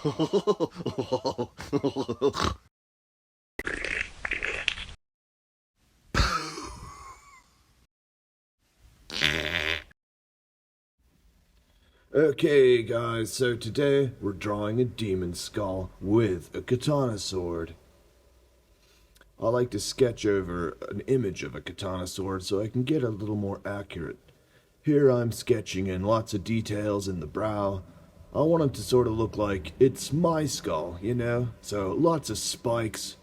Okay guys, so today we're drawing a demon skull with a katana sword. I like to sketch over an image of a katana sword so I can get a little more accurate. Here I'm sketching in lots of details in the brow. I want it to sort of look like it's my skull, you know? So lots of spikes.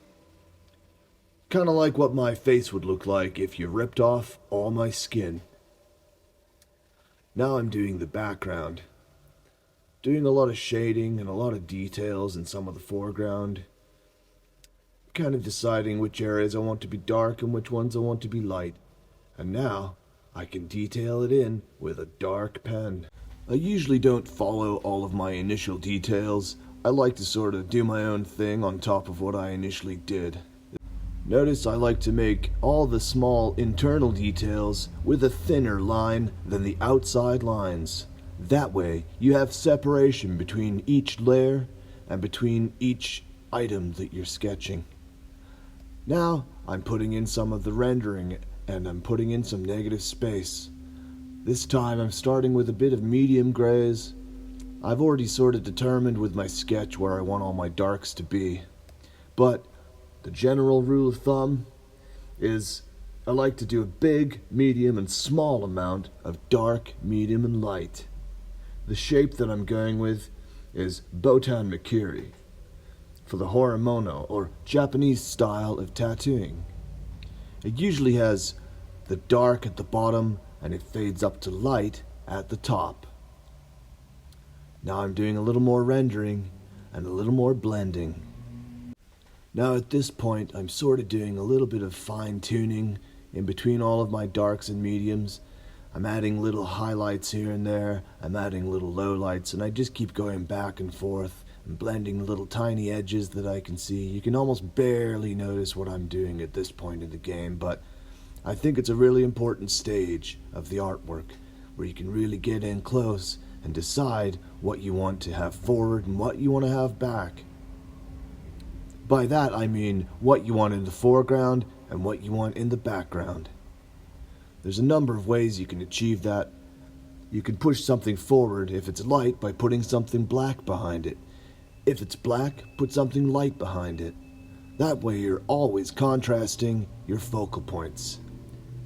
Kind of like what my face would look like if you ripped off all my skin. Now I'm doing the background. Doing a lot of shading and a lot of details in some of the foreground. Kind of deciding which areas I want to be dark and which ones I want to be light. And now I can detail it in with a dark pen. I usually don't follow all of my initial details. I like to sort of do my own thing on top of what I initially did. Notice I like to make all the small internal details with a thinner line than the outside lines. That way you have separation between each layer and between each item that you're sketching. Now I'm putting in some of the rendering and I'm putting in some negative space. This time I'm starting with a bit of medium grays. I've already sort of determined with my sketch where I want all my darks to be. But the general rule of thumb is I like to do a big, medium, and small amount of dark, medium, and light. The shape that I'm going with is Botan Makiri for the Horomono, or Japanese style of tattooing. It usually has the dark at the bottom and it fades up to light at the top. Now I'm doing a little more rendering and a little more blending. Now at this point I'm sort of doing a little bit of fine-tuning in between all of my darks and mediums. I'm adding little highlights here and there, I'm adding little lowlights, and I just keep going back and forth and blending little tiny edges that I can see. You can almost barely notice what I'm doing at this point in the game, but I think it's a really important stage of the artwork where you can really get in close and decide what you want to have forward and what you want to have back. By that I mean what you want in the foreground and what you want in the background. There's a number of ways you can achieve that. You can push something forward if it's light by putting something black behind it. If it's black, put something light behind it. That way you're always contrasting your focal points.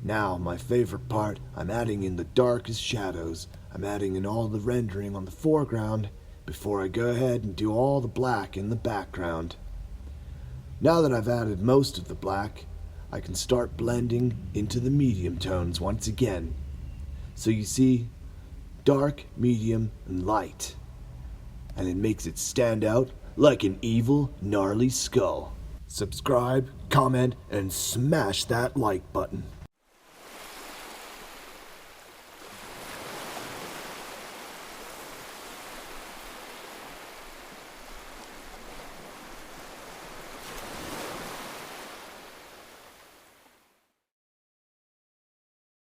Now, my favorite part, I'm adding in the darkest shadows. I'm adding in all the rendering on the foreground before I go ahead and do all the black in the background. Now that I've added most of the black, I can start blending into the medium tones once again. So you see, dark, medium, and light. And it makes it stand out like an evil, gnarly skull. Subscribe, comment, and smash that like button.